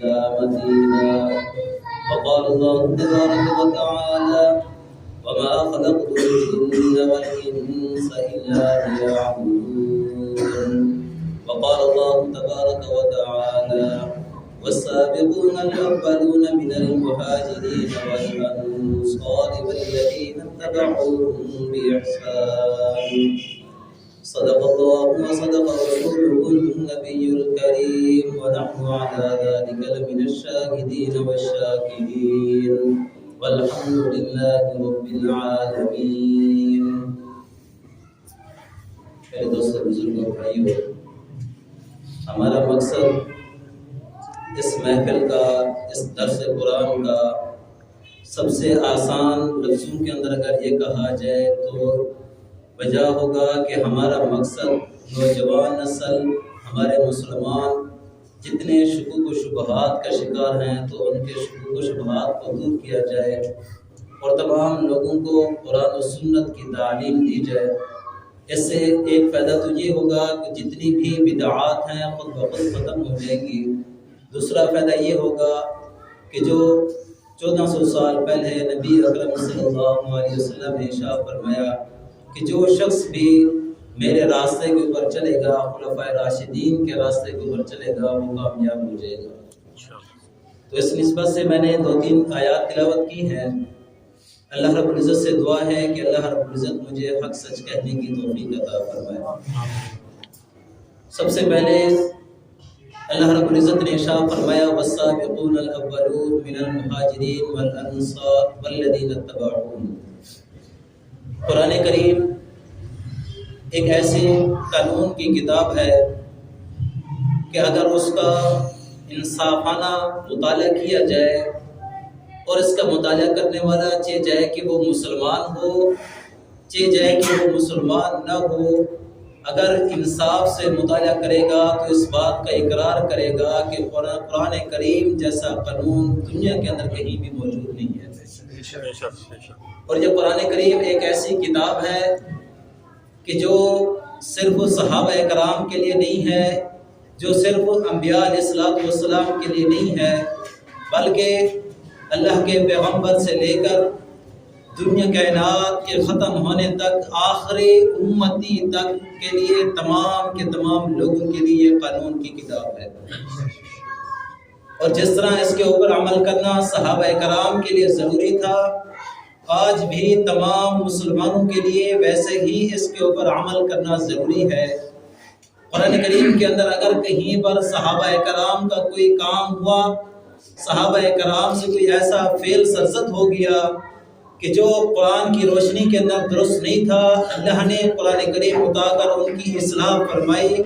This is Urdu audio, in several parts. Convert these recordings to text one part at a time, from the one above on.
الإسلام دينا. وقال الله تبارك وتعالى: وما خلقت الجن والإنس إلا ليعبدون. وقال الله تبارك وتعالى: والسابقون الأولون من المهاجرين والأنصار والذين اتبعوهم بإحسان. صدق الله وصدق رسوله النبي الكريم، ونحن على ذلك لمن الشاهدين والشاكرين، والحمد لله رب العالمین. میرے دوستوں، بزرگوں، بھائیوں، ہمارا مقصد اس محفل کا، اس درس قرآن کا سب سے آسان لفظوں کے اندر اگر یہ کہا جائے تو وجہ ہوگا کہ ہمارا مقصد نوجوان نسل، ہمارے مسلمان جتنے شکوک و شبہات کا شکار ہیں تو ان کے شکوک و شبہات کو دور کیا جائے اور تمام لوگوں کو قرآن و سنت کی تعلیم دی جائے. اس سے ایک فائدہ تو یہ ہوگا کہ جتنی بھی بدعات ہیں خود بخود ختم ہو جائیں گی. دوسرا فائدہ یہ ہوگا کہ جو 1400 سال پہلے نبی اکرم صلی اللہ علیہ وسلم نے ارشاد فرمایا کہ جو شخص بھی میرے راستے کے اوپر چلے گا، خلفائے راشدین کے راستے کے اوپر چلے گا، وہ کامیاب ہو جائے گا. تو اس نسبت سے میں نے 2-3 آیات تلاوت کی ہیں. اللہ رب العزت سے دعا ہے کہ اللہ رب العزت مجھے حق سچ کہنے کی توفیق عطا فرمائے. سب سے پہلے اللہ رب العزت نے ارشاد فرمایا: والسابقون الاولون من المہاجرین والانصار والذین اتبعوهم. قرآن کریم ایک ایسے قانون کی کتاب ہے کہ اگر اس کا انصافانہ مطالعہ کیا جائے اور اس کا مطالعہ کرنے والا چاہے جائے کہ وہ مسلمان ہو، چاہے جائے کہ وہ مسلمان نہ ہو، اگر انصاف سے مطالعہ کرے گا تو اس بات کا اقرار کرے گا کہ قرآن کریم جیسا قانون دنیا کے اندر کہیں بھی موجود نہیں ہے. اور یہ قرآن کریم ایک ایسی کتاب ہے کہ جو صرف صحابہ کرام کے لیے نہیں ہے، جو صرف انبیاء علیہ السلام کے لیے نہیں ہے، بلکہ اللہ کے پیغمبر سے لے کر دنیا کائنات کے ختم ہونے تک، آخری امتی تک کے لیے، تمام کے تمام لوگوں کے لیے یہ قانون کی کتاب ہے. اور جس طرح اس کے اوپر عمل کرنا صحابہ کرام کے لیے ضروری تھا، آج بھی تمام مسلمانوں کے لیے ویسے ہی اس کے اوپر عمل کرنا ضروری ہے. قرآن کریم کے اندر اگر کہیں پر صحابہ کرام کا کوئی کام ہوا، صحابہ کرام سے کوئی ایسا فعل سرزد ہو گیا کہ جو قرآن کی روشنی کے اندر درست نہیں تھا، اللہ نے قرآن کریم اٹھا کر ان کی اصلاح فرمائی،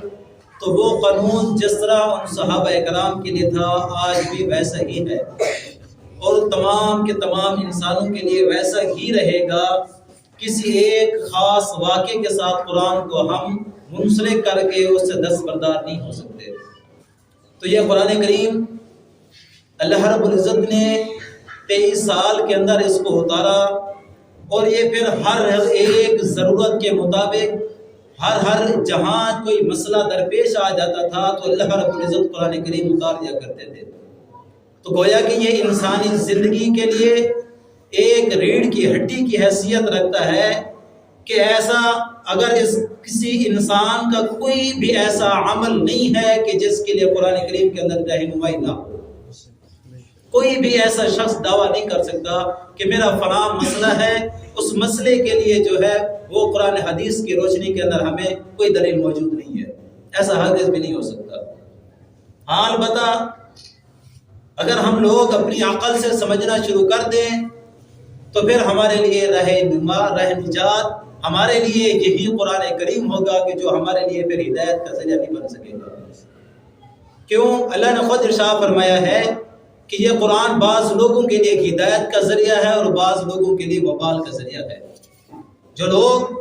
تو وہ قانون جس طرح ان صحابہ کرام کے لیے تھا آج بھی ویسا ہی ہے اور تمام کے تمام انسانوں کے لیے ویسا ہی رہے گا. کسی ایک خاص واقعے کے ساتھ قرآن کو ہم منسلک کر کے اس سے دستبردار نہیں ہو سکتے. تو یہ قرآن کریم اللہ رب العزت نے 23 سال کے اندر اس کو اتارا اور یہ پھر ہر ایک ضرورت کے مطابق ہر جہاں کوئی مسئلہ درپیش آ جاتا تھا تو اللہ رب العزت قرآن کریم اتار دیا کرتے تھے. تو گویا کہ یہ انسانی زندگی کے لیے ایک ریڑھ کی ہڈی کی حیثیت رکھتا ہے کہ ایسا اگر کسی انسان کا کوئی بھی ایسا عمل نہیں ہے کہ جس کے لیے قرآن کریم کے اندر رہنمائی نہ ہو. کوئی بھی ایسا شخص دعویٰ نہیں کر سکتا کہ میرا فلاں مسئلہ ہے، اس مسئلے کے لیے جو ہے وہ قرآن حدیث کی روشنی کے اندر ہمیں کوئی دلیل موجود نہیں ہے. ایسا ہرگز بھی نہیں ہو سکتا. ہاں البتہ اگر ہم لوگ اپنی عقل سے سمجھنا شروع کر دیں تو پھر ہمارے لیے راہ نجات ہمارے لیے یہی قرآن کریم ہوگا کہ جو ہمارے لیے پھر ہدایت کا ذریعہ نہیں بن سکے گا. کیوں؟ اللہ نے خود ارشاد فرمایا ہے کہ یہ قرآن بعض لوگوں کے لیے ہدایت کا ذریعہ ہے اور بعض لوگوں کے لیے وبال کا ذریعہ ہے. جو لوگ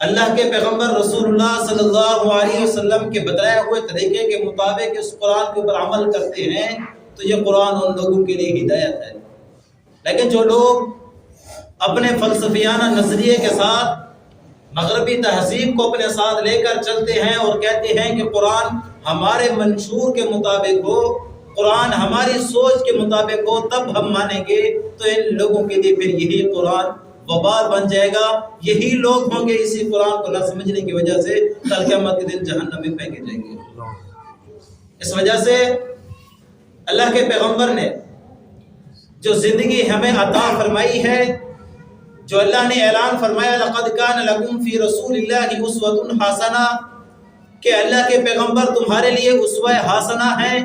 اللہ کے پیغمبر رسول اللہ صلی اللہ علیہ وسلم کے بتائے ہوئے طریقے کے مطابق اس قرآن کے اوپر عمل کرتے ہیں تو یہ قرآن ان لوگوں کے لیے ہدایت ہے. لیکن جو لوگ اپنے فلسفیانہ نظریے کے ساتھ مغربی تہذیب کو اپنے ساتھ لے کر چلتے ہیں اور کہتے ہیں کہ قرآن ہمارے منشور کے مطابق ہو، قرآن ہماری سوچ کے مطابق ہو تب ہم مانیں گے، تو ان لوگوں کے لیے پھر یہی قرآن وبال بن جائے گا، یہی لوگ ہوں گے اسی قرآن کو نہ سمجھنے کی وجہ سے کل قیامت کے دن جہنم میں پھینکے جائیں گے۔ اس وجہ سے اللہ کے پیغمبر نے جو زندگی ہمیں عطا فرمائی ہے، جو اللہ نے اعلان فرمایا لقد کان لکم فی رسول اللہ اسوۃ حسنہ، کہ اللہ کے پیغمبر تمہارے لیے اسوہ حسنہ ہیں،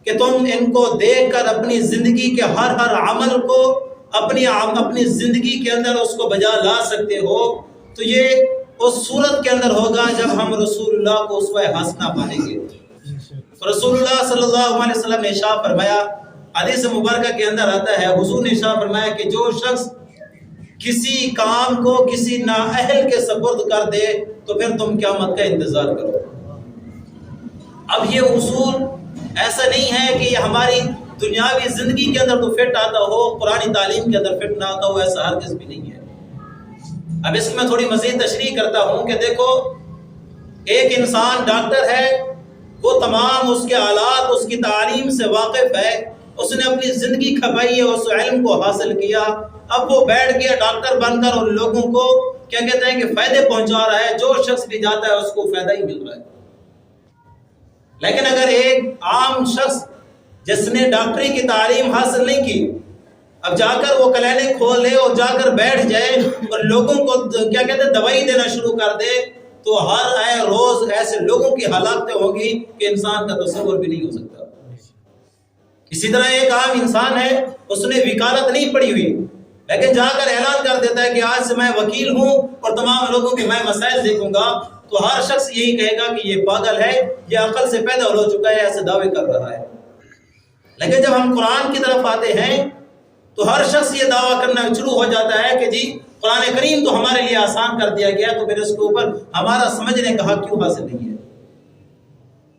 کہ تم ان کو دیکھ کر اپنی زندگی کے ہر عمل کو اپنی زندگی کے اندر اس کو بجا لا سکتے ہو۔ تو یہ اس صورت کے اندر ہوگا جب ہم رسول اللہ کو اسوہ حسنہ مانیں گے۔ رسول اللہ صلی اللہ علیہ وسلم نے ارشاد فرمایا، حدیث مبارکہ کے اندر آتا ہے، حضور نے ارشاد فرمایا کہ جو شخص کسی کام کو کسی نااہل کے سپرد کر دے تو پھر تم قیامت کا انتظار کرو۔ اب یہ اصول ایسا نہیں ہے کہ یہ ہماری دنیاوی زندگی کے اندر تو فٹ آتا ہو، قرآن تعلیم کے اندر فٹ نہ آتا ہو، ایسا ہرگز بھی نہیں ہے۔ اب اس میں تھوڑی مزید تشریح کرتا ہوں کہ دیکھو، ایک انسان ڈاکٹر ہے، وہ تمام اس کے آلات اس کی تعلیم سے واقف ہے، اس نے اپنی زندگی کھپائی ہے، اس علم کو حاصل کیا، اب وہ بیٹھ گیا ڈاکٹر بن کر ان لوگوں کو کیا کہتے ہیں کہ فائدے پہنچا رہا ہے، جو شخص بھی جاتا ہے اس کو فائدہ ہی مل رہا ہے۔ لیکن اگر ایک عام شخص جس نے ڈاکٹری کی تعلیم حاصل نہیں کی، اب جا کر وہ کلینک کھول لے اور جا کر بیٹھ جائے اور لوگوں کو کیا کہتے ہیں دوائی دینا شروع کر دے، تو ہر روز ایسے لوگوں کی حالاتیں ہوگی کہ انسان کا تصور بھی نہیں ہو سکتا۔ اسی طرح ایک عام انسان ہے، اس نے وکالت نہیں پڑھی ہوئی، لیکن جا کر اعلان کر دیتا ہے کہ آج سے میں وکیل ہوں اور تمام لوگوں کے میں مسائل دیکھوں گا، تو ہر شخص یہی کہے گا کہ یہ پاگل ہے، یہ عقل سے پیدا ہو چکا ہے، ایسے دعوے کر رہا ہے۔ لیکن جب ہم قرآن کی طرف آتے ہیں تو ہر شخص یہ دعویٰ کرنا شروع ہو جاتا ہے کہ جی قرآن کریم تو ہمارے لیے آسان کر دیا گیا، تو پھر اس کے اوپر ہمارا سمجھنے کا حق کیوں حاصل نہیں ہے؟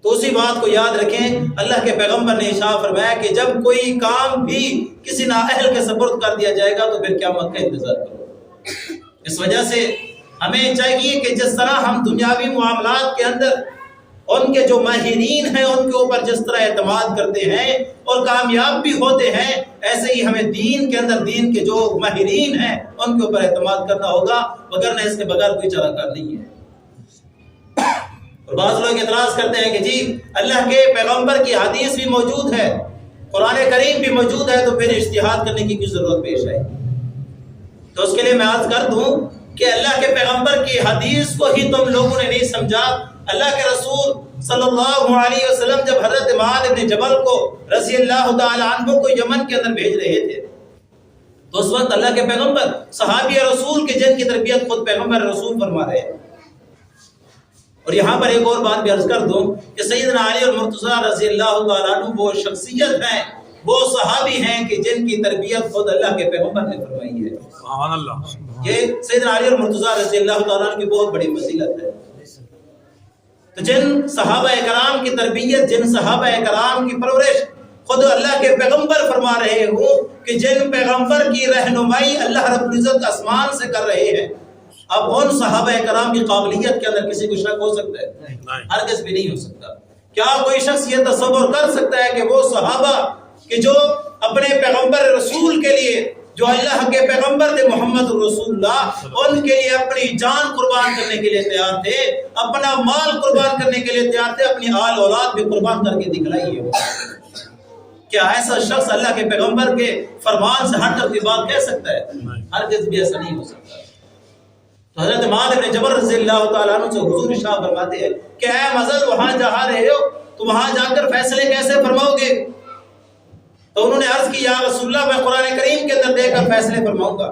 تو اسی بات کو یاد رکھیں، اللہ کے پیغمبر نے ارشاد فرمایا کہ جب کوئی کام بھی کسی نااہل کے سپرد کر دیا جائے گا تو پھر قیامت کا انتظار کرو۔ اس وجہ سے ہمیں چاہیے کہ جس طرح ہم دنیاوی معاملات کے اندر ان کے جو ماہرین ہیں ان کے اوپر جس طرح اعتماد کرتے ہیں اور کامیاب بھی ہوتے ہیں، ایسے ہی ہمیں دین کے اندر دین کے جو ماہرین ہیں ان کے اوپر اعتماد کرنا ہوگا، وگرنہ اس کے بغیر کوئی چارہ کار نہیں ہے۔ اور بعض لوگ اعتراض کرتے ہیں کہ جی اللہ کے پیغمبر کی حدیث بھی موجود ہے، قرآن کریم بھی موجود ہے، تو پھر اجتہاد کرنے کی کوئی ضرورت پیش آئے؟ تو اس کے لیے میں عرض کر دوں کہ اللہ کے پیغمبر کی حدیث کو ہی تم لوگوں نے نہیں سمجھا۔ اللہ کے رسول صلی اللہ علیہ وسلم جب حضرت معاذ بن جبل کو رضی اللہ تعالی عنہ کو یمن کے اندر بھیج رہے تھے، تو اس وقت اللہ کے پیغمبر صحابی رسول کے جن کی تربیت خود پیغمبر رسول فرما رہے ہیں۔ اور یہاں پر ایک اور بات بھی عرض کر دوں کہ سیدنا علی اور مرتضیٰ رضی اللہ تعالیٰ عنہ وہ شخصیت ہیں، وہ صحابی ہیں کہ جن کی تربیت خود اللہ کے پیغمبر نے فرمائی ہے۔ سبحان اللہ۔ یہ سیدنا علی اور مرتضیٰ رضی اللہ تعالیٰ عنہ کی بہت بڑی فضیلت ہے۔ تو جن صحابہ کرام کی تربیت، جن صحابہ کرام کی پرورش خود اللہ کے پیغمبر فرما رہے ہوں کہ جن پیغمبر کی رہنمائی اللہ رب العزت آسمان سے کر رہے ہیں، اب ان صحابہ کرام کی قابلیت کے اندر کسی کو شک ہو سکتا ہے؟ ہرگز بھی نہیں ہو سکتا۔ کیا کوئی شخص یہ تصور کر سکتا ہے کہ وہ صحابہ کہ جو اپنے پیغمبر رسول کے لیے، جو اللہ کے پیغمبر تھے محمد رسول اللہ، ان کے لیے اپنی جان قربان کرنے کے لیے تیار تھے، اپنا مال قربان کرنے کے لیے تیار تھے، اپنی آل اولاد بھی قربان کر کے دکھلائی ہے؟ کیا ایسا شخص اللہ کے پیغمبر کے فرمان سے ہٹ کر کی بات کہہ سکتا ہے؟ ہرگز بھی ایسا نہیں ہو سکتا۔ تو حضرت معاذ بن جبل رضی اللہ تعالیٰ عنہ سے حضور ارشاد فرماتے ہیں کہ اے معاذ، وہاں جہاں رہے ہو تو وہاں جا کر فیصلے کیسے فرماؤ گے؟ تو انہوں نے عرض کی یا رسول اللہ، میں قرآن کریم کے اندر دیکھ کر فیصلے فرماؤں گا۔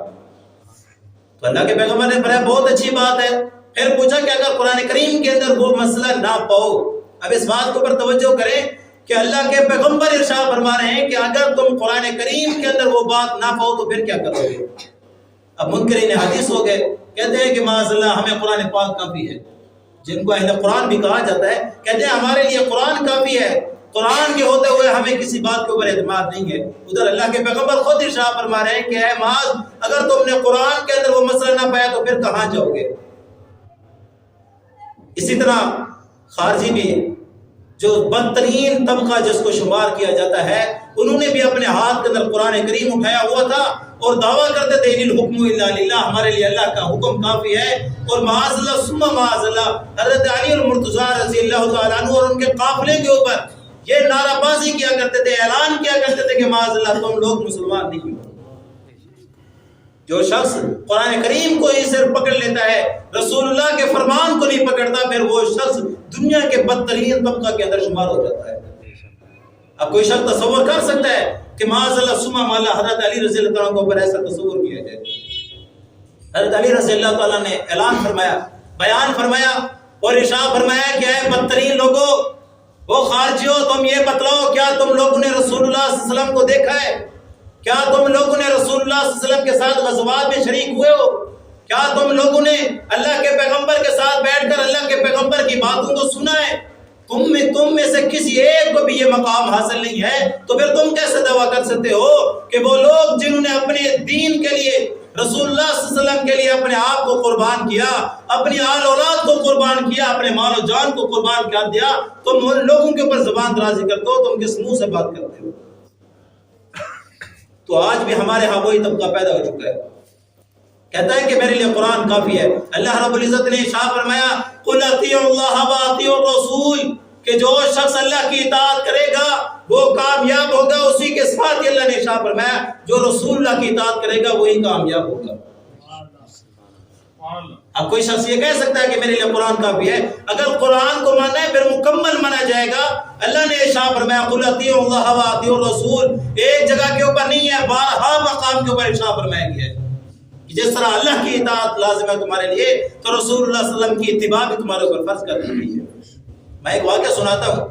تو اللہ کے پیغمبر نے فرمایا بہت اچھی بات ہے۔ پھر پوچھا کہ اگر قرآن کریم کے اندر وہ مسئلہ نہ پاؤ، اب اس بات کو پر توجہ کریں کہ اللہ کے پیغمبر ارشاد فرما رہے ہیں کہ اگر تم قرآن کریم کے اندر وہ بات نہ پاؤ تو پھر کیا کرو گے؟ اب منکرین حدیث ہو گئے، کہتے ہیں کہ معاذ اللہ ہمیں قرآن پاک کافی ہے، جن کو اہل قرآن بھی کہا جاتا ہے، کہتے ہیں ہمارے لیے قرآن کافی ہے، قرآن کے ہوتے ہوئے ہمیں کسی بات کے اوپر اعتماد نہیں ہے۔ ادھر اللہ کے پیغمبر خود ارشاد فرما رہے ہیں کہ اے معاذ، اگر تم نے قرآن کے اندر وہ مسئلہ نہ پایا تو پھر کہاں جاؤ گے؟ اسی طرح خارجی بھی جو بدترین طبقہ جس کو شمار کیا جاتا ہے، انہوں نے بھی اپنے ہاتھ کے اندر قرآن کریم اٹھایا ہوا تھا اور دعویٰ کرتے تھے ان الحکم الا للہ، ہمارے لیے اللہ کا حکم کافی ہے۔ اور معاذ اللہ ثم معاذ اللہ حضرت علی المرتضیٰ رضی اللہ تعالیٰ عنہ اور ان کے قافلے کے اوپر یہ نعرہ بازی کیا کرتے تھے، اعلان کیا کرتے تھے کہ معاذ اللہ تم لوگ مسلمان نہیں ہو۔ جو شخص قرآن کریم کو ہی صرف پکڑ لیتا ہے، رسول اللہ کے فرمان کو نہیں پکڑتا، پھر وہ شخص دنیا کے بدترین طبقہ کے اندر شمار ہو جاتا ہے۔ اب کوئی شخص تصور کر سکتا ہے کہ معاذ اللہ ثم معاذ حضرت علی رضی اللہ تعالیٰ کو ایسا تصور کیا جائے؟ حضرت علی رضی اللہ تعالیٰ نے اعلان فرمایا، بیان فرمایا اور ارشاد فرمایا کہ اے بدترین لوگوں، وہ خارجیوں، تم یہ بتلاؤ کیا تم لوگوں نے رسول اللہ صلی اللہ علیہ وسلم کو دیکھا ہے؟ کیا تم لوگوں نے رسول اللہ صلی اللہ علیہ وسلم کے ساتھ غزوات میں شریک ہوئے ہو؟ کیا تم لوگوں نے اللہ کے پیغمبر کے ساتھ بیٹھ کر اللہ کے پیغمبر کی باتوں کو سنا ہے؟ تم میں سے کسی ایک کو بھی یہ مقام حاصل نہیں ہے، تو پھر تم کیسے دعویٰ کر سکتے ہو کہ وہ لوگ جنہوں نے اپنے دین کے لیے، رسول اللہ صلی اللہ علیہ وسلم کے لیے اپنے آپ کو قربان کیا، اپنی آل اولاد کو قربان کیا، اپنے مال و جان کو قربان کر دیا، تم ان لوگوں کے اوپر زبان درازی کرتے ہو، تم کس منہ سے بات کرتے ہو؟ تو آج بھی ہمارے ہاں وہی طبقہ پیدا ہو چکا ہے، کہتا ہے کہ میرے لیے قرآن کافی ہے۔ اللہ رب العزت نے ارشاد فرمایا قل اطیعوا اللہ واطیعوا الرسول، کہ جو شخص اللہ کی اطاعت کرے گا وہ کامیاب ہوگا۔ اسی کے ساتھ اللہ نے ارشاد فرمایا جو رسول اللہ کی اطاعت کرے گا وہی کامیاب ہوگا۔ اب کوئی شخص یہ کہہ سکتا ہے کہ میرے لیے قرآن کافی ہے؟ اگر قرآن کو ماننا ہے پھر مکمل مانا جائے گا۔ اللہ نے ارشاد فرمایا قل اطیعوا اللہ واطیعوا الرسول، ایک جگہ کے اوپر نہیں ہے، بارہا مقام کے اوپر ارشاد فرمایا گیا ہے کہ جس طرح اللہ کی اطاعت لازم ہے تمہارے لیے، تو رسول اللہ صلی اللہ علیہ وسلم کی اتباع بھی تمہارے اوپر فرض کر دی گئی ہے۔ میں ایک واقعہ سناتا ہوں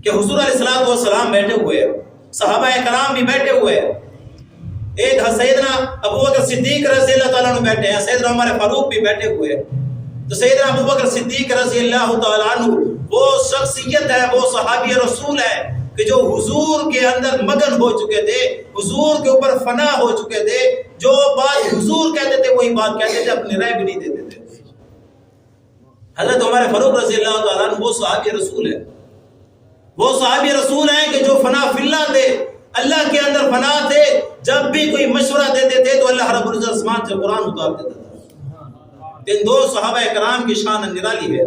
کہ حضور علیہ السلام بیٹھے ہوئے ہیں، صحابہ کرام بھی بیٹھے ہوئے ہیں، ایک سیدنا ابو بکر صدیق رضی اللہ تعالیٰ عنہ بیٹھے ہیں، سیدنا عمر فاروق بھی بیٹھے ہوئے ہیں۔ تو سیدنا ابو بکر صدیق رضی اللہ تعالیٰ عنہ وہ شخصیت ہے، وہ صحابی رسول ہے کہ جو حضور کے اندر مگن ہو چکے تھے، حضور کے اوپر فنا ہو چکے تھے، جو بات حضور کہتے تھے وہی بات کہتے تھے، اپنی رائے بھی نہیں دیتے تھے۔ حضرت عمر فاروق رضی اللہ تعالیٰ عنہ وہ صحابی رسول ہے، وہ صحابی رسول ہیں کہ جو فنا فی اللہ تھے، اللہ کے اندر فنا تھے، جب بھی کوئی مشورہ دیتے تھے تو اللہ رب العزت آسمان سے قرآن اتار دیتا تھا۔ ان دو صحابہ کرام کی شان نرالی ہے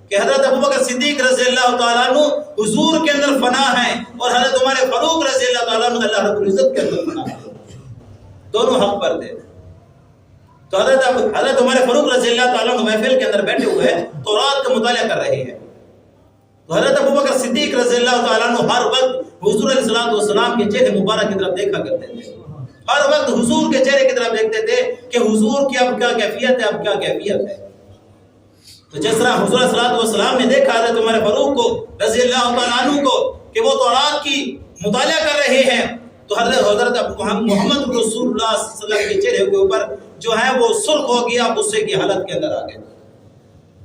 کہ حضرت ابوبکر صدیق رضی اللہ تعالیٰ عنہ حضور کے اندر فنا ہیں اور حضرت عمر فاروق رضی اللہ تعالیٰ عنہ اللہ رب العزت کے اندر فنا ہیں، دونوں حق پر تھے۔ تو حضرت عمر فاروق رضی اللہ تعالیٰ عنہ محفل کے اندر بیٹھے ہوئے ہیں، تورات کا مطالعہ کر رہے ہیں۔ تو حضرت ابوبکر صدیق رضی اللہ تعالیٰ عنہ ہر وقت حضور علیہ السلام کے چہرے مبارک کی طرف دیکھا کرتے تھے، ہر وقت حضور کے چہرے کی طرف دیکھتے تھے کہ حضور کی اب کیا کیفیت ہے، اب کیا کیفیت ہے۔ تو جس طرح حضور علیہ السلام نے دیکھا حضرت عمر فاروق کو رضی اللہ تعالیٰ عنہ کو کہ وہ تورات کی مطالعہ کر رہے ہیں، تو حضرت محمد رسول اللہ صلی اللہ علیہ وسلم کے چہرے کے اوپر جو ہے وہ سرخ ہو گیا، غصے کی حالت کے اندر آ گئے۔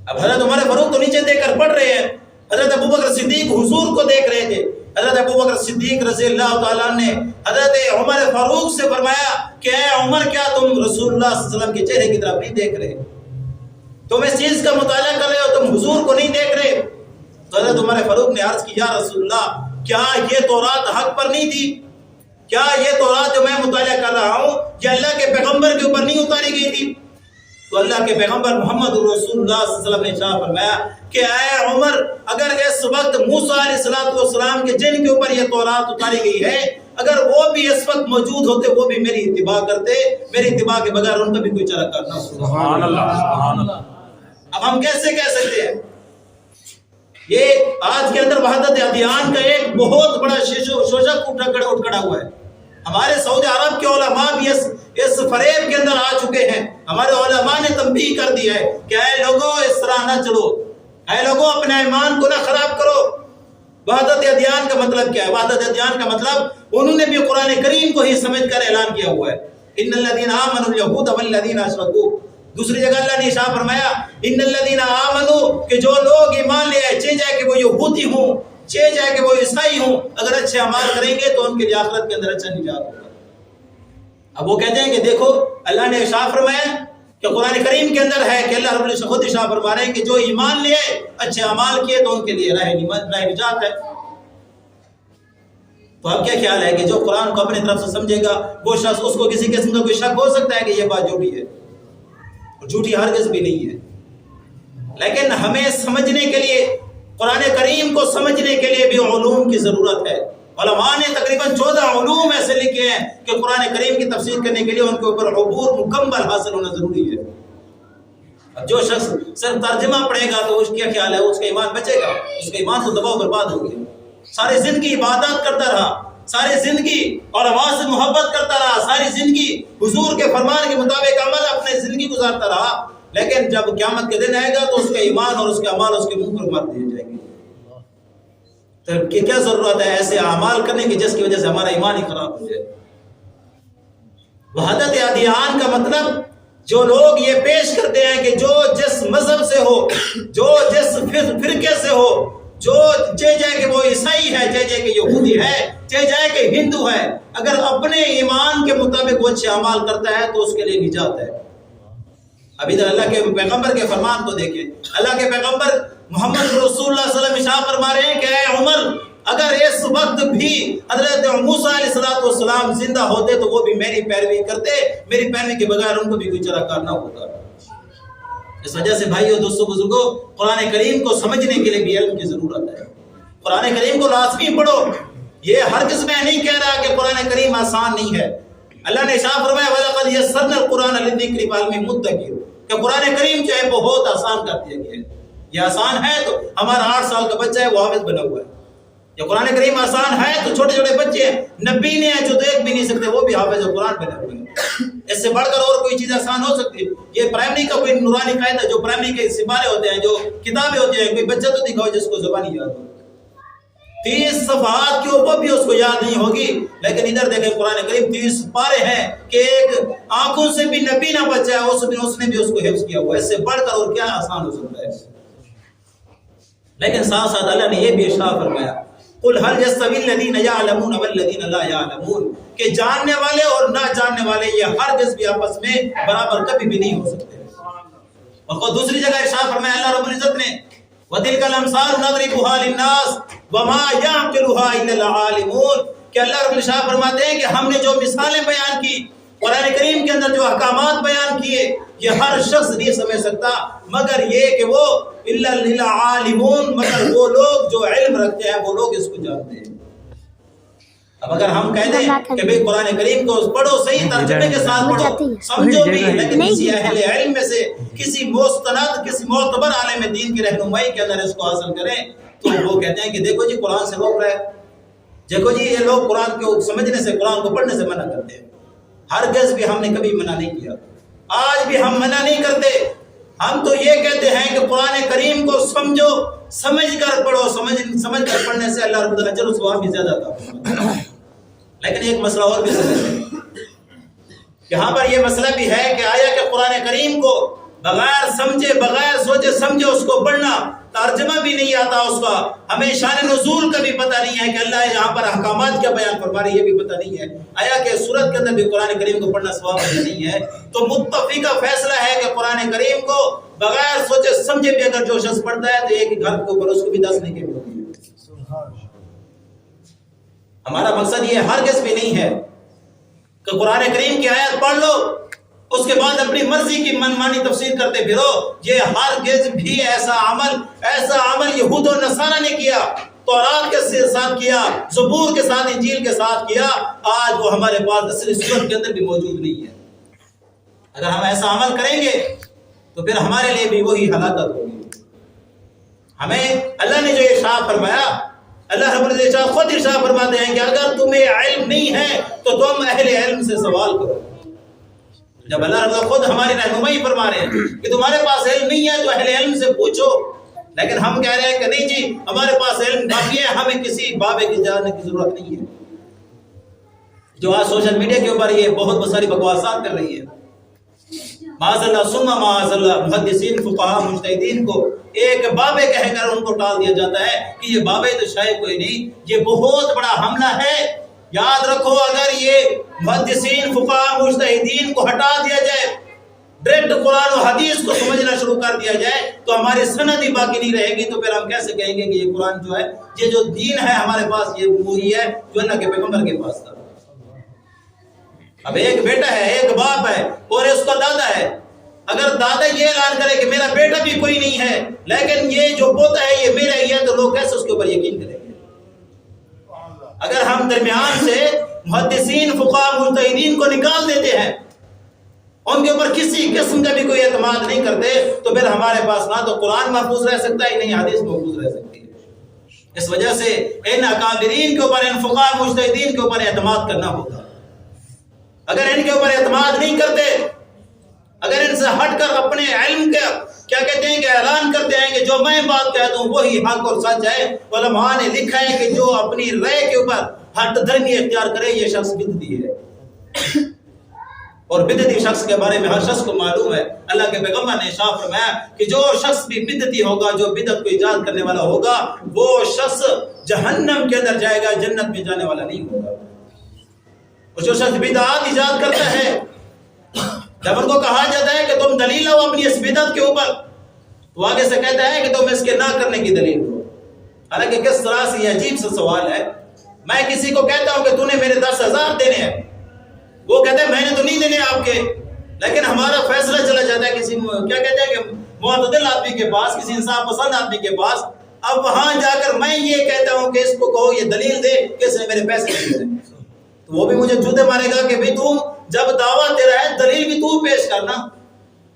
اب حضرت عمر فاروق تو نیچے دیکھ کر پڑھ رہے ہیں، حضرت ابوبکر صدیق حضور کو دیکھ رہے تھے۔ حضرت ابوبکر صدیق رضی اللہ تعالیٰ نے حضرت عمر فاروق سے فرمایا کہ اے عمر، کیا تم رسول اللہ صلی اللہ علیہ وسلم کے چہرے کی طرف نہیں دیکھ رہے؟ تم اس چیز کا مطالعہ کر رہے ہو، تم حضور کو نہیں دیکھ رہے؟ تو حضرت عمر فاروق نے عرض کی یا رسول اللہ، کیا یہ تورات حق پر نہیں تھی؟ کیا یہ تورات جو میں مطالعہ کر رہا ہوں یہ اللہ کے پیغمبر کے اوپر نہیں اتاری گئی تھی؟ تو اللہ کے پیغمبر محمد رسول اللہ صلی اللہ علیہ وسلم نے ارشاد فرمایا کہ اے عمر، اگر اس وقت موسیٰ علیہ السلام کے جن کے اوپر یہ تورات اتاری گئی ہے، اگر وہ بھی اس وقت موجود ہوتے وہ بھی میری اتباع کرتے، میری اتباع کے بغیر ان کا بھی کوئی چارہ کرنا۔ سبحان اللہ، سبحان اللہ۔ اب ہم کیسے کہہ سکتے ہیں؟ یہ آج کے اندر وحدت ادیان کا ایک بہت بڑا شوشک اٹھ کھڑا ہوا ہے۔ ہمارے سعودی عرب کے علماء بھی اس فریب کے اندر آ چکے ہیں۔ ہمارے علماء نے تنبیہ کر دیا ہے کہ اے لوگوں اس طرح نہ چلو، اے لوگوں اپنے ایمان کو نہ خراب کرو۔ وحدت ادیان کا مطلب کیا ہے؟ وحدت ادیان کا مطلب انہوں نے بھی قرآن کریم کو ہی سمجھ کر اعلان کیا ہوا ہے، ان الذین آمنوا الیہود والذین اشرکوا۔ دوسری جگہ اللہ نے ارشاد فرمایا ان الذین آمنوا، کہ جو لوگ ایمان لے آئے، چاہے کہ وہ یہودی ہوں، چاہے کہ وہ عیسائی ہوں، اگر اچھے اعمال کریں گے تو ان کے لیے آخرت کے اندر اچھا نجات ہوگا۔ اب وہ کہتے ہیں کہ دیکھو اللہ نے ارشاد فرمایا کہ قرآن کریم کے اندر ہے کہ اللہ رب العزت خود ارشاد فرما رہے ہیں کہ جو ایمان لیے اچھے اعمال کیے تو ان کے لیے راہ نجات ہے۔ تو اب کیا خیال ہے کہ جو قرآن کو اپنی طرف سے سمجھے گا وہ شخص، اس کو کسی قسم کا کوئی شک ہو سکتا ہے کہ یہ بات جھوٹی ہے؟ اور جھوٹی ہرگز بھی نہیں ہے۔ لیکن ہمیں سمجھنے کے لیے، قرآن کریم کو سمجھنے کے لیے بھی علوم کی ضرورت ہے۔ علماء نے تقریباً 14 علوم ایسے لکھے ہیں کہ قرآن کریم کی تفسیر کرنے کے لیے ان کے اوپر عبور مکمل حاصل ہونا ضروری ہے۔ اب جو شخص صرف ترجمہ پڑھے گا تو اس کا خیال ہے اس کا ایمان بچے گا؟ اس کا ایمان تو تباہ و برباد ہو گیا۔ ساری زندگی عبادات کرتا رہا، ساری زندگی علماء سے محبت کرتا رہا، ساری زندگی حضور کے فرمان کے مطابق عمل اپنے زندگی گزارتا رہا، لیکن جب قیامت کے دن آئے گا تو اس کا ایمان اور اس کے اعمال اس کے منہ پر مار دیے جائیں گے۔ تو کیا ضرورت ہے ایسے اعمال کرنے کی جس کی وجہ سے ہمارا ایمان ہی خراب ہو جائے؟ وحدت ادیان کا مطلب جو لوگ یہ پیش کرتے ہیں کہ جو جس مذہب سے ہو، جو جس فرقے سے ہو، جو چاہے جائے کہ وہ عیسائی ہے، چاہے جائے کہ یہودی ہے، چاہے جائے کہ ہندو ہے، اگر اپنے ایمان کے مطابق وہ اچھے اعمال کرتا ہے تو اس کے لیے نجات ہے۔ اب ادھر اللہ کے پیغمبر کے فرمان کو دیکھیں، اللہ کے پیغمبر محمد رسول اللہ صلی اللہ علیہ وسلم ارشاد فرما رہے ہیں کہ اے عمر، اگر اس وقت بھی حضرت موسیٰ علیہ السلام زندہ ہوتے تو وہ بھی میری پیروی کرتے، میری پیروی کے بغیر ان کو بھی کوئی چارہ کار نہ ہوتا۔ اس وجہ سے بھائیو، دوستو، بزرگوں، قرآن کریم کو سمجھنے کے لیے بھی علم کی ضرورت ہے۔ قرآن کریم کو لازمی پڑھو۔ یہ ہرگز میں نہیں کہہ رہا کہ قرآن کریم آسان نہیں ہے۔ اللہ نے ارشاد فرمایا وَلَقَدْ يَسَّرْنَا الْقُرْآنَ لِلذِّكْرِ فَهَلْ مِن مُدَّكِرٍ، کہ قرآن کریم جو ہے بہت آسان کر دیا گیا ہے۔ یہ آسان ہے تو ہمارا 8 سال کا بچہ ہے وہ حافظ بنا ہوا ہے۔ یہ قرآن کریم آسان ہے تو چھوٹے چھوٹے بچے ہیں، نبی نے جو دیکھ بھی نہیں سکتے وہ بھی حافظ قرآن بنے ہوئے ہیں۔ اس سے بڑھ کر اور کوئی چیز آسان ہو سکتی ہے؟ یہ پرائمری کا کوئی نورانی قاعدہ، جو پرائمری کے سپارے ہوتے ہیں، جو کتابیں ہوتی ہیں، کوئی بچہ تو دکھاؤ جس کو زبانی یاد ہو۔ 30 صفحات کی اوپر بھی اس کو یاد نہیں ہوگی، لیکن ادھر دیکھیں قرآن کریم 30 پارے ہیں کہ ایک آنکھوں سے بھی نبی نہ بچا ہے، اس نے بھی اس کو حفظ کیا ہوا ہے۔ اس سے بڑھ کر اور کیا آسان ہو سکتا ہے؟ لیکن ساتھ ساتھ اللہ نے یہ بھی ارشاد فرمایا قُلْ هَلْ يَسْتَوِي الَّذِينَ يَعْلَمُونَ وَالَّذِينَ لَا يَعْلَمُونَ، کہ جاننے والے اور نہ جاننے والے یہ ہرگز بھی آپس میں برابر کبھی بھی نہیں ہو سکتے۔ اور دوسری جگہ ارشاد فرمایا اللہ رب العزت نے وَتِلْكَ الْأَمْثَالُ نَضْرِبُهَا لِلنَّاسِ وَمَا يَعْقِلُهَا إِلَّا الْعَالِمُونَ، کہ اللہ رب العزت فرماتے ہیں کہ ہم نے جو مثالیں بیان کی قرآن کریم کے اندر، جو احکامات بیان کیے، یہ ہر شخص نہیں سمجھ سکتا مگر یہ کہ وہ الا للعالمون، مگر وہ لوگ جو علم رکھتے ہیں وہ لوگ اس کو جانتے ہیں۔ اب اگر ہم کہہ دیں کہ بھئی قرآن کریم کو پڑھو، صحیح ترجمے کے ساتھ پڑھو، سمجھو بھی، لیکن کسی اہل علم میں سے کسی مستند، کسی معتبر عالم دین کی رہنمائی کے اندر اس کو حاصل کریں، تو وہ کہتے ہیں کہ دیکھو جی قرآن سے روک رہا ہے، دیکھو جی یہ لوگ قرآن کو سمجھنے سے، قرآن کو پڑھنے سے منع کرتے ہیں۔ ہرگز بھی ہم نے کبھی منع نہیں کیا، آج بھی ہم منع نہیں کرتے۔ ہم تو یہ کہتے ہیں کہ قرآن کریم کو سمجھو، سمجھ کر پڑھو، سمجھ کر پڑھنے سے اللہ رب العزت اس وہاں بھی زیادہ تھا۔ لیکن ایک مسئلہ اور بھی سمجھیں، یہاں پر یہ مسئلہ بھی ہے کہ آیا کہ قرآن کریم کو بغیر سمجھے، بغیر سوچے سمجھے اس کو پڑھنا، ترجمہ بھی نہیں آتا اس کا، ہمیں شان نزول کا بھی پتہ نہیں ہے کہ اللہ یہاں پر احکامات کیا بیان فرما رہے، یہ بھی پتہ نہیں ہے، آیا کہ سورت کے اندر بھی قرآن کریم کو پڑھنا ثواب نہیں ہے، تو متفقہ فیصلہ ہے کہ قرآن کریم کو بغیر سوچے سمجھے بھی اگر جو شخص پڑھتا ہے تو ایک ہی گھر کے اوپر اس کو بھی 10 نیکی ملتی ہے۔ ہمارا مقصد یہ ہرگز بھی نہیں ہے کہ قرآن کریم کی آیت پڑھ لو اس کے بعد اپنی مرضی کی منمانی تفسیر کرتے پھرو۔ یہ ہرگز بھی ایسا عمل یہود و نصارہ نے کیا، تورات کے ساتھ کیا، زبور کے ساتھ، انجیل کے ساتھ کیا، آج وہ ہمارے پاس اصلی صورت کے اندر بھی موجود نہیں ہے۔ اگر ہم ایسا عمل کریں گے تو پھر ہمارے لیے بھی وہی ہلاکت ہوگی۔ ہمیں اللہ نے جو ارشاد فرمایا، اللہ رب العزت خود ارشاد فرماتے ہیں کہ اگر تمہیں علم نہیں ہے تو تم اہل علم سے سوال کرو۔ جب اللہ رب العزت خود ہماری رہنمائی فرما رہے ہیں کہ تمہارے پاس علم نہیں ہے تو اہل علم سے پوچھو، لیکن ہم کہہ رہے ہیں کہ نہیں جی ہمارے پاس علم کافی ہے، ہمیں کسی بابے کی جاننے کی ضرورت نہیں ہے۔ جو آج سوشل میڈیا کے اوپر یہ بہت ساری بکواسات کر رہی ہے، معاذ اللہ ثم معاذ اللہ، محدثین، فقہاء، مجتہدین کو ایک بابے کہہ کر ان کو ٹال دیا جاتا ہے کہ یہ بابے تو شاید کوئی نہیں۔ یہ بہت بڑا حملہ ہے، یاد رکھو۔ اگر یہ محدثین، فقہاء، مجتہدین کو ہٹا دیا جائے ڈائریکٹ قرآن و حدیث کو سمجھنا شروع کر دیا جائے تو ہماری سند ہی باقی نہیں رہے گی. تو پھر ہم کیسے کہیں گے کہ یہ قرآن جو ہے، یہ جو دین ہے ہمارے پاس، یہ وہی ہے جو اللہ کے پیغمبر کے پاس تھا. اب ایک بیٹا ہے، ایک باپ ہے اور اس کا دادا ہے. اگر دادا یہ اعلان کرے کہ میرا بیٹا بھی کوئی نہیں ہے لیکن یہ جو پوتا ہے یہ میرا ہی ہے، تو لوگ کیسے اس کے اوپر یقین کریں گے؟ اگر ہم درمیان سے محدثین، فقہاء، مجتہدین کو نکال دیتے ہیں، ان کے اوپر کسی قسم کا بھی کوئی اعتماد نہیں کرتے، تو پھر ہمارے پاس نہ تو قرآن محفوظ رہ سکتا ہے، نہیں حدیث محفوظ رہ سکتی ہے. اس وجہ سے ان اکابرین کے اوپر، ان فقہاء مجتہدین کے اوپر اعتماد کرنا ہوگا. اگر ان کے اوپر اعتماد نہیں کرتے، اگر ان سے ہٹ کر اپنے علم کا کیا کہتے ہیں کہ اعلان کرتے ہیں کہ جو میں بات کہہ دوں وہی حق اور سچ ہے، علماء نے لکھا ہے کہ جو اپنی رائے کے اوپر ہٹ درمی اختیار کرے یہ شخص بدعتی ہے. اور بدعتی شخص کے بارے میں ہر شخص کو معلوم ہے. اللہ کے پیغمبر نے ارشاد فرمایا کہ جو شخص بھی بدعتی ہوگا، جو بدعت کو ایجاد کرنے والا ہوگا، وہ شخص جہنم کے اندر جائے گا، جنت میں جانے والا نہیں ہوگا. اور جو شخص بدعات ایجاد کرتا ہے، جب ان کو کہا جاتا ہے کہ تم دلیل لاؤ اپنی اس بدعت کے اوپر، تو آگے سے کہتا ہے کہ تم اس کے نہ کرنے کی دلیل دو. حالانکہ کس طرح سے یہ عجیب سا سوال ہے. میں کسی کو کہتا ہوں کہ تو نے میرے 10,000 دینے ہیں، وہ کہتا ہے میں نے تو نہیں دینے آپ کے، لیکن ہمارا فیصلہ چلا جاتا ہے کسی کیا کہتے ہیں کہ معتدل آدمی کے پاس، کسی انصاف پسند آدمی کے پاس. اب وہاں جا کر میں یہ کہتا ہوں کہ اس کو کہو یہ دلیل دے کہ اس نے میرے پیسے نہیں دینے، تو وہ بھی مجھے جوتے مارے گا کہ بھئی تو جب دعویٰ دے رہا ہے دلیل بھی تو پیش کرنا.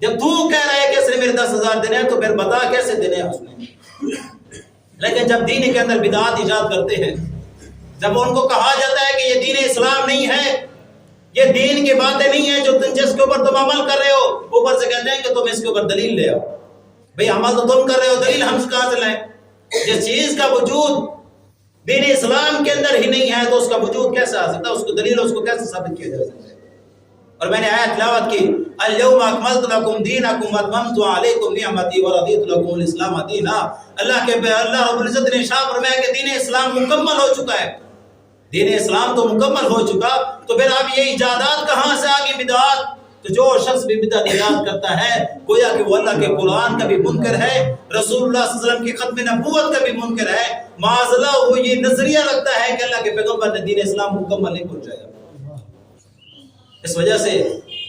جب تو کہہ رہا ہے کہ اس نے میرے 10,000 دینے ہیں تو پھر بتا کیسے دینے ہیں اس نے. لیکن جب دین کے اندر بدعات ایجاد کرتے ہیں، جب ان کو کہا جاتا ہے کہ یہ دین اسلام نہیں ہے، یہ دین کی باتیں نہیں ہیں جو جس کے اوپر تم عمل کر رہے ہو، اوپر سے کہتے ہیں کہ تم اس کے اوپر دلیل لے آؤ. بھئی عمل تو تم کر رہے ہو، دلیل ہم کہاں سے لائیں؟ جس چیز کا وجود دین اسلام کے اندر ہی نہیں ہے تو اس کا وجود کیسے آ سکتا ہے؟ اس کو دلیل اس کو کیسے ثابت کیا جا سکتا ہے؟ اور میں نے آیت تلاوت کی، الیوم اکملت لکم دینکم واتممت علیکم نعمتی ورضیت لکم الاسلام دینا. اللہ رب العزت نے ارشاد فرمایا کہ دین اسلام مکمل ہو چکا ہے. دین اسلام تو مکمل ہو چکا، تو پھر اب یہ ایجادات کہاں سے آگی بدعات؟ تو جو شخص بھی بدعت ایجاد کرتا ہے گویا کہ وہ اللہ کے قرآن کا بھی منکر ہے، رسول اللہ صلی اللہ علیہ وسلم کی ختم نبوت کا بھی منکر ہے. معاذ اللہ وہ یہ نظریہ رکھتا ہے کہ اللہ کے پیغمبر نے دین اسلام مکمل نہیں پہنچایا. اس وجہ سے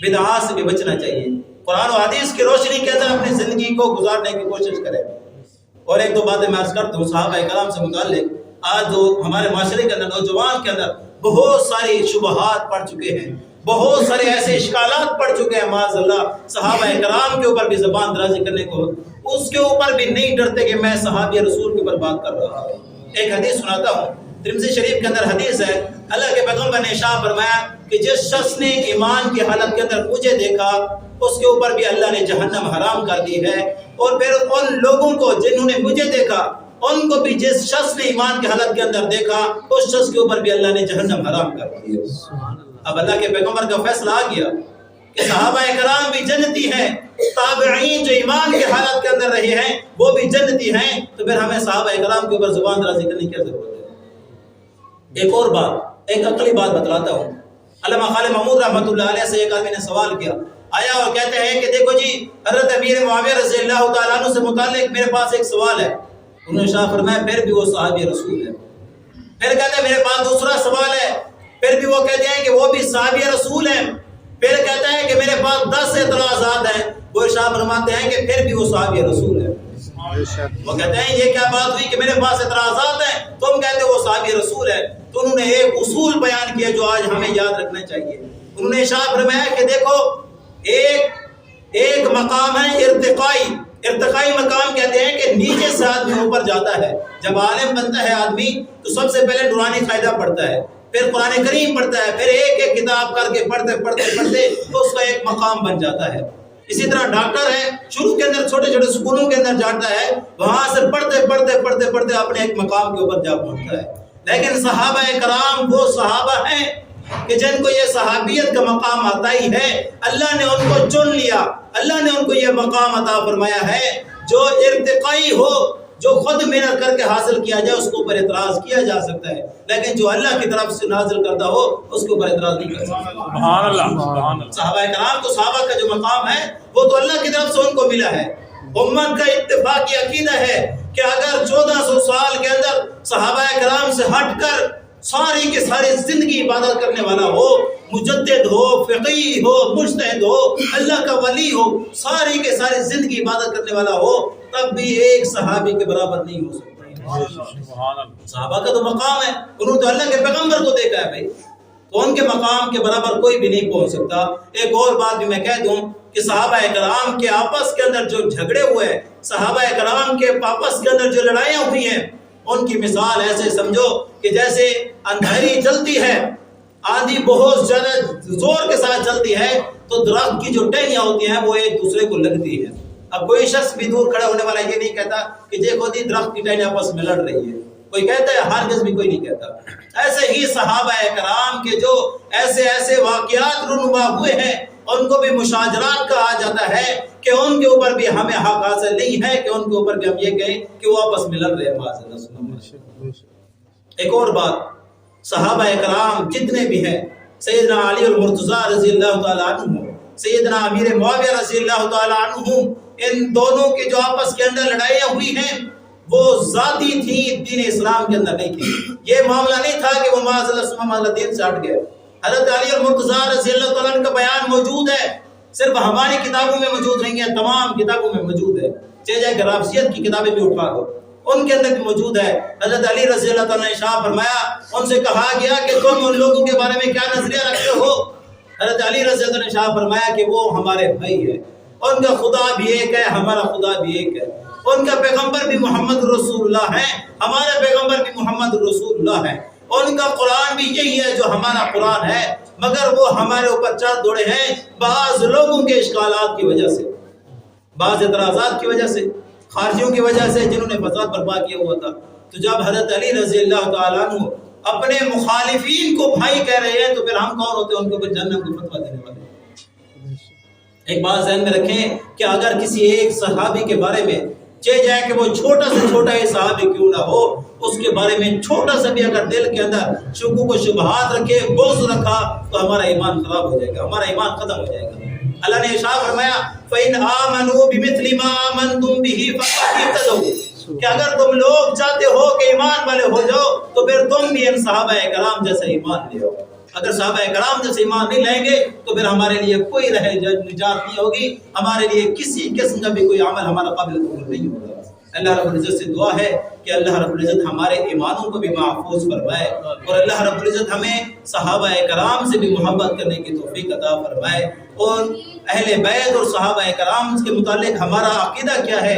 بدعات سے بھی بچنا چاہیے. قرآن و حدیث کی روشنی کے اندر اپنی زندگی کو گزارنے کی کوشش کریں. اور ایک دو باتیں میں عرض کرتا ہوں صحابہ کرام سے متعلق. آج جو ہمارے معاشرے کے اندر نوجوان کے اندر بہت ساری شبہات پڑ چکے ہیں، بہت سارے ایسے اشکالات پڑ چکے ہیں، معاذ اللہ صحابہ کرام کے اوپر بھی زبان درازی کرنے کو اس کے اوپر بھی نہیں ڈرتے کہ میں صحابی رسول کے اوپر بات کر رہا ہوں. ایک حدیث سناتا ہوں، ترمذی شریف کے اندر حدیث ہے. اللہ کے پیغمبر نے ارشاد فرمایا کہ جس شخص نے ایمان کی حالت کے اندر مجھے دیکھا اس کے اوپر بھی اللہ نے جہنم حرام کر دی ہے. اور پھر ان لوگوں کو جنہوں نے مجھے دیکھا ان کو بھی جس شخص نے ایمان کی حالت کے اندر دیکھا اس شخص کے اوپر بھی اللہ نے جہنم حرام کر دی ہے. اب اللہ کے پیغمبر کا فیصلہ آ گیا کہ صحابہ کرام بھی جنتی ہیں، تابعین جو ایمان کی حالت کے اندر رہے ہیں وہ بھی جنتی ہیں. تو پھر ہمیں صحابہ کرام کے اوپر زبان درازی کرنے کی ضرورت ہے. ایک اور بات، ایک عقلی بات بتلاتا ہوں. علامہ خالد محمود رحمۃ اللہ علیہ سے ایک آدمی نے سوال کیا، آیا اور کہتے ہیں کہ دیکھو جی حضرت امیر معاویہ رضی اللہ تعالیٰ عنہ سے متعلق میرے پاس ایک سوال ہے. انہوں نے شاہ فرمایا پھر بھی وہ صحابی رسول ہے. پھر کہتے ہیں میرے پاس دوسرا سوال ہے، پھر بھی وہ کہتے ہیں کہ وہ بھی صحابی رسول ہیں. پھر کہتا ہے کہ میرے پاس 10 اعتراضات ہیں. وہ شاہ فرماتے ہیں کہ پھر بھی وہ صحابی رسول ہے. وہ کہتے ہیں یہ کیا بات ہوئی کہ میرے پاس اعتراضات ہیں، تم کہتے ہو وہ صحابی رسول ہے. تو انہوں نے ایک اصول بیان کیا جو آج ہمیں یاد رکھنا چاہیے. انہوں نے ارشاد فرمایا کہ دیکھو ایک مقام ہے ارتقائی مقام کہتے ہیں کہ نیچے سے آدمی اوپر جاتا ہے. جب عالم بنتا ہے آدمی تو سب سے پہلے نورانی قاعدہ پڑھتا ہے، پھر قرآن کریم پڑھتا ہے، پھر ایک ایک کتاب کر کے پڑھتے تو اس کا ایک مقام بن جاتا ہے. اسی طرح ڈاکٹر ہے، شروع کے اندر چھوٹے چھوٹے سکولوں کے اندر جاتا ہے، وہاں سے پڑھتے اپنے ایک مقام کے اوپر جا پہنچتا ہے. لیکن صحابہ کرام وہ صحابہ ہیں کہ جن کو یہ صحابیت کا مقام عطا ہی ہے. اللہ نے ان کو چن لیا، اللہ نے ان کو یہ مقام عطا فرمایا ہے جو ارتقائی ہو، جو خود محنت کر کے حاصل کیا جائے اس کے اوپر اعتراض کیا جا سکتا ہے، لیکن جو اللہ کی طرف سے نازل کردہ ہو اس کے اوپر اعتراض نہیں کر سکتا۔ سبحان اللہ۔ صحابہ کرام کو صحابہ کا جو مقام ہے وہ تو اللہ کی طرف سے ان کو ملا ہے۔ امت کا اتفاقی عقیدہ ہے کہ اگر 1400 سال کے اندر صحابہ کرام سے ہٹ کر ساری کی ساری زندگی عبادت کرنے والا ہو، مجدد ہو، فقیہ ہو، مجتہد ہو، اللہ کا ولی ہو، ساری کے ساری زندگی عبادت کرنے والا ہو، تب بھی ایک صحابی کے برابر نہیں ہو سکتا۔ صحابہ کا تو مقام ہے، انہوں نے تو اللہ کے پیغمبر کو دیکھا ہے بھائی، تو ان کے مقام کے برابر کوئی بھی نہیں پہنچ سکتا۔ ایک اور بات بھی میں کہہ دوں کہ صحابہ کرام کے آپس کے اندر جو جھگڑے ہوئے ہیں، صحابہ کرام کے آپس کے اندر جو لڑائیاں ہوئی ہیں، ان کی مثال ایسے سمجھو کہ جیسے اندھیری چلتی ہے، آندھی بہت زیادہ زور کے ساتھ چلتی ہے تو درخت کی جو ٹہنیاں ہوتی ہیں وہ ایک دوسرے کو لگتی ہے۔ اب کوئی شخص بھی دور کھڑا ہونے والا یہ نہیں کہتا کہ دیکھو دی درخت کی ٹہنیاں آپس میں لڑ رہی ہے، کوئی کہتا ہے؟ ہرگز بھی کوئی نہیں کہتا۔ ایسے ہی صحابہ کرام کے جو ایسے واقعات رونما ہوئے ہیں ان کو بھی مشاجرات کہا جاتا ہے کہ ان کے اوپر بھی ہمیں حق حاصل نہیں ہے کہ ان کے اوپر بھی ہم یہ کہیں کہ وہ آپس میں لڑ رہے ہیں۔ ایک اور بات، صحابہ کرام جتنے بھی ہیں، سیدنا علی المرتضیٰ رضی اللہ تعالیٰ عنہ، سیدنا امیر معاویہ رضی اللہ تعالیٰ عنہ، ان دونوں کی جو آپس کے اندر لڑائیاں ہوئی ہیں وہ ذاتی تھی، دین اسلام کے اندر نہیں تھی۔ یہ معاملہ نہیں تھا کہ وہ معاذ دین سے ہٹ گئے۔ حضرت علی المرتضیٰ رضی اللہ تعالیٰ عنہ کا بیان موجود ہے، صرف ہماری کتابوں میں موجود نہیں ہے، تمام کتابوں میں موجود ہے، چاہے کہ رافضیت کی کتابیں بھی اٹھا دو ان کے اندر بھی موجود ہے۔ حضرت علی رضی اللہ تعالیٰ نے ارشاد فرمایا، ان سے کہا گیا کہ تم ان لوگوں کے بارے میں کیا نظریہ رکھتے ہو؟ حضرت علی رضی اللہ تعالیٰ نے ارشاد فرمایا کہ وہ ہمارے بھائی ہیں، ان کا خدا بھی ایک ہے، ہمارا خدا بھی ایک ہے، ان کا پیغمبر بھی محمد رسول اللہ ہے، ہمارا پیغمبر بھی محمد رسول اللہ ہے، ان کا قرآن بھی یہی ہے جو ہمارا قرآن ہے، مگر وہ ہمارے اوپر چڑھ دوڑے ہیں بعض لوگوں کے اشکالات کی وجہ سے، بعض اعتراضات کی وجہ سے، خارجیوں کی وجہ سے جنہوں نے فساد برپا کیا ہوا تھا۔ تو جب حضرت علی رضی اللہ تعالیٰ عنہ اپنے مخالفین کو بھائی کہہ رہے ہیں تو پھر ہم کون ہوتے ہیں ان کے اوپر جہنم کو فتویٰ دینے والے؟ ایک بات ذہن میں رکھیں کہ اگر کسی ایک صحابی کے بارے میں چاہے جائے کہ وہ چھوٹا سے چھوٹا ہی صحابی کیوں نہ ہو، اس کے بارے میں چھوٹا سا بھی اگر دل کے اندر شکوک و شبہات رکھے، بغض رکھا، تو ہمارا ایمان خراب ہو جائے گا، ہمارا ایمان ختم ہو جائے گا۔ اللہ نے ارشاد فرمایا فَإِنْ آمَنُوا بِمِثْلِ مَا آمَنْتُمْ بِهِ فَقَدِ اهْتَدَوْا، کہ اگر تم لوگ چاہتے ہو کہ ایمان والے ہو جاؤ تو پھر تم بھی ان صحابہ کرام جیسے ایمان لے آؤ۔ اگر صحابہ کرام جیسے ایمان نہیں لائیں گے تو پھر ہمارے لیے کوئی نجات نہیں ہوگی، ہمارے لیے کسی قسم کا بھی کوئی عمل ہمارا قابل قبول نہیں ہوگا۔ اللہ رب العزت سے دعا ہے کہ اللہ رب العزت ہمارے ایمانوں کو بھی محفوظ فرمائے، اور اللہ رب العزت ہمیں صحابہ کرام سے بھی محبت کرنے کی توفیق عطا فرمائے، اور اہل بیت اور صحابہ کرام کے متعلق ہمارا عقیدہ کیا ہے۔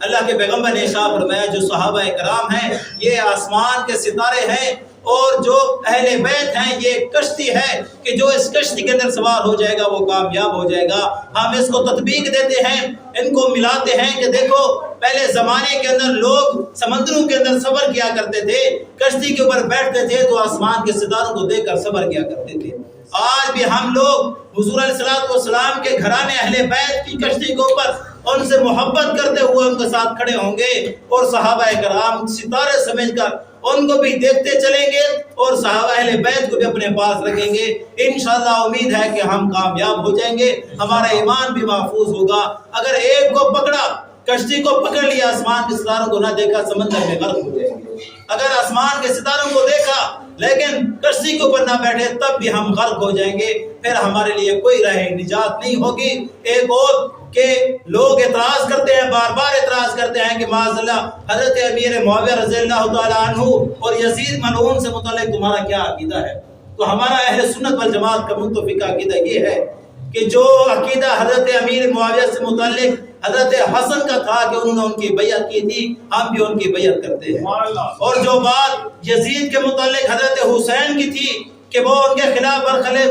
اللہ کے پیغمبر نے ارشاد فرمایا جو صحابہ کرام ہیں یہ آسمان کے ستارے ہیں، اور جو اہل بیت ہیں یہ کشتی ہے کہ جو اس کشتی کے اندر سوار ہو جائے گا وہ کامیاب ہو جائے گا۔ ہم اس کو تطبیق دیتے ہیں، ان کو ملاتے ہیں کہ دیکھو پہلے زمانے کے اندر لوگ سمندروں کے اندر سفر کیا کرتے تھے، کشتی کے اوپر بیٹھتے تھے تو آسمان کے ستاروں کو دیکھ کر سفر کیا کرتے تھے۔ آج بھی ہم لوگ حضور علیہ الصلوۃ والسلام کے گھرانے اہل بیت کی کشتی کے اوپر ان سے محبت کرتے ہوئے ان کے ساتھ کھڑے ہوں گے، اور صحابہ کرام ستارے سمجھ کر ان کو بھی دیکھتے چلیں گے، اور صحابہ اہل بیت کو بھی اپنے پاس رکھیں گے۔ انشاءاللہ امید ہے کہ ہم کامیاب ہو جائیں گے، ہمارا ایمان بھی محفوظ ہوگا۔ اگر ایک کو پکڑا، کشتی کو پکڑ لیا، آسمان کے ستاروں کو نہ دیکھا، سمندر میں غرق ہو جائیں گے۔ اگر آسمان کے ستاروں کو دیکھا لیکن کشتی کے اوپر نہ بیٹھے تب بھی ہم غرق ہو جائیں گے، پھر ہمارے لیے کوئی راہ نجات نہیں ہوگی۔ ایک اور کہ لوگ اعتراض کرتے ہیں، بار بار اعتراض کرتے ہیں کہ معاذ اللہ حضرت امیر معاویہ رضی اللہ تعالیٰ عنہ اور یزید ملعون سے متعلق تمہارا کیا عقیدہ ہے؟ تو ہمارا اہل سنت والجماعت کا متفق عقیدہ یہ ہے کہ جو عقیدہ حضرت امیر معاویہ سے متعلق حضرت حسن کا تھا کہ انہوں نے ان کی بیعت کی تھی، ہم بھی ان کی بیعت کرتے ہیں، اور جو بات یزید کے متعلق حضرت حسین کی تھی کہ وہ ان کے خلاف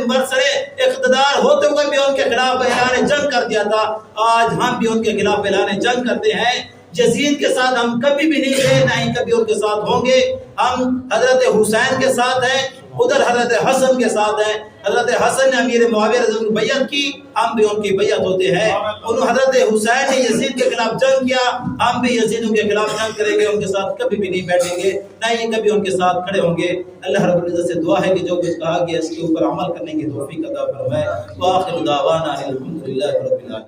برسر اقتدار ہوتے ہوئے بھی ان کے خلاف اعلان جنگ کر دیا تھا، آج ہم بھی ان کے خلاف اعلان جنگ کرتے ہیں۔ یزید کے ساتھ ہم کبھی بھی نہیں تھے، نہ ہی کبھی ان کے ساتھ ہوں گے، ہم حضرت حسین کے ساتھ ہیں، ادھر حضرت حسن کے ساتھ ہیں. حضرت حسن نے امیر معاویہ رضی اللہ عنہ کی بیعت کی, ہم بھی ان کی بیعت ہوتے ہیں. انہوں حضرت حسین نے یزید کے خلاف جنگ کیا, ہم بھی یزیدوں کے خلاف جنگ کریں گے, ان کے ساتھ کبھی بھی نہیں بیٹھیں گے, نہ یہ کبھی ان کے ساتھ کھڑے ہوں گے. اللہ رب العزت سے دعا ہے کہ جو کچھ کہا گیا اس کے اوپر عمل کرنے کی توفیق عطا فرمائے. وآخر دعوانا الحمدللہ رب العالمین.